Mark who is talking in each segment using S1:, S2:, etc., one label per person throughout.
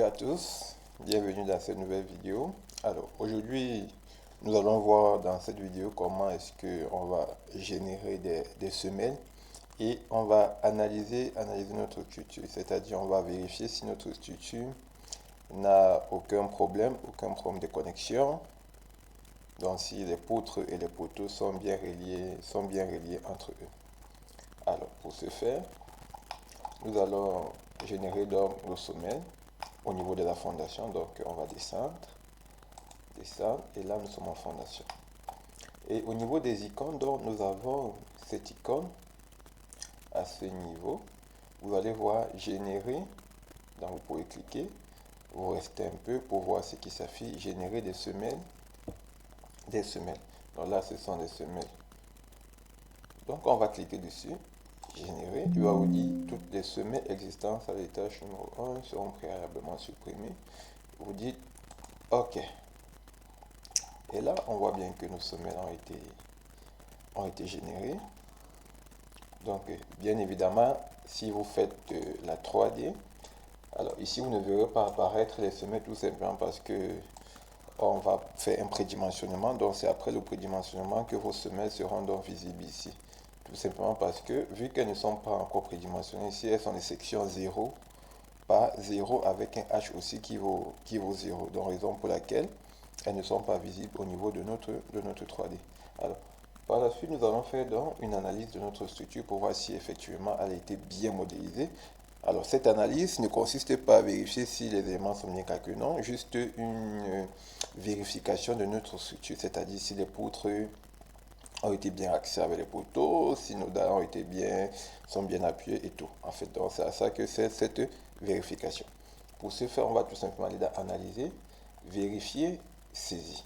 S1: Salut à tous, bienvenue dans cette nouvelle vidéo. Alors aujourd'hui, nous allons voir dans cette vidéo comment est-ce que on va générer des semelles et on va analyser notre structure, c'est-à-dire on va vérifier si notre structure n'a aucun problème de connexion. Donc si les poutres et les poteaux sont bien reliés entre eux. Alors pour ce faire, nous allons générer donc nos semelles au niveau de la fondation. Donc on va descendre, et là nous sommes en fondation. Et au niveau des icônes, donc nous avons cette icône à ce niveau. Vous allez voir générer, donc vous pouvez cliquer, vous restez un peu pour voir ce qui s'affiche, générer des semelles. Donc là ce sont des semelles. Donc on va cliquer dessus, générer, il va vous dire toutes les semelles existantes à l'étage numéro 1 seront préalablement supprimées. Vous dites OK. Et là, on voit bien que nos semelles ont été générées. Donc, bien évidemment, si vous faites la 3D, alors ici, vous ne verrez pas apparaître les semelles tout simplement parce que on va faire un prédimensionnement. Donc, c'est après le prédimensionnement que vos semelles seront donc visibles ici. Tout simplement parce que, vu qu'elles ne sont pas encore prédimensionnées, ici, elles sont des sections 0, pas 0 avec un H aussi qui vaut 0. Donc, raison pour laquelle elles ne sont pas visibles au niveau de notre 3D. Alors, par la suite, nous allons faire donc une analyse de notre structure pour voir si effectivement elle a été bien modélisée. Alors, cette analyse ne consiste pas à vérifier si les éléments sont bien calculés, non, juste une vérification de notre structure, c'est-à-dire si les poutres ont été bien axés avec les poteaux, si nos dalles sont bien appuyées et tout. En fait, donc c'est à ça que c'est cette vérification. Pour ce faire, on va tout simplement aller dans analyser, vérifier, saisie.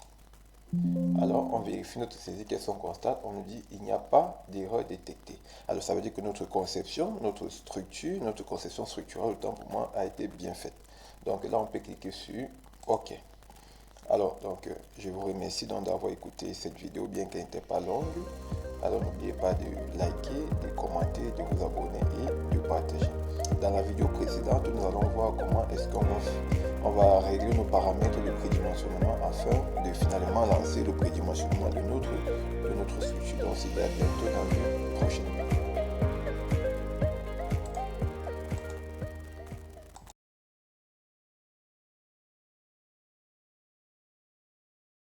S1: Alors, on vérifie notre saisie, qu'elles sont constantes. On nous dit il n'y a pas d'erreur détectée. Alors, ça veut dire que notre conception, notre structure, notre conception structurelle, autant pour moi, a été bien faite. Donc là, on peut cliquer sur OK. Alors, donc, je vous remercie donc d'avoir écouté cette vidéo, bien qu'elle n'était pas longue. Alors, n'oubliez pas de liker, de commenter, de vous abonner et de partager. Dans la vidéo précédente, nous allons voir comment est-ce qu'on va régler nos paramètres de prédimensionnement afin de finalement lancer le prédimensionnement de notre structure. Donc, c'est à bientôt dans une prochaine vidéo.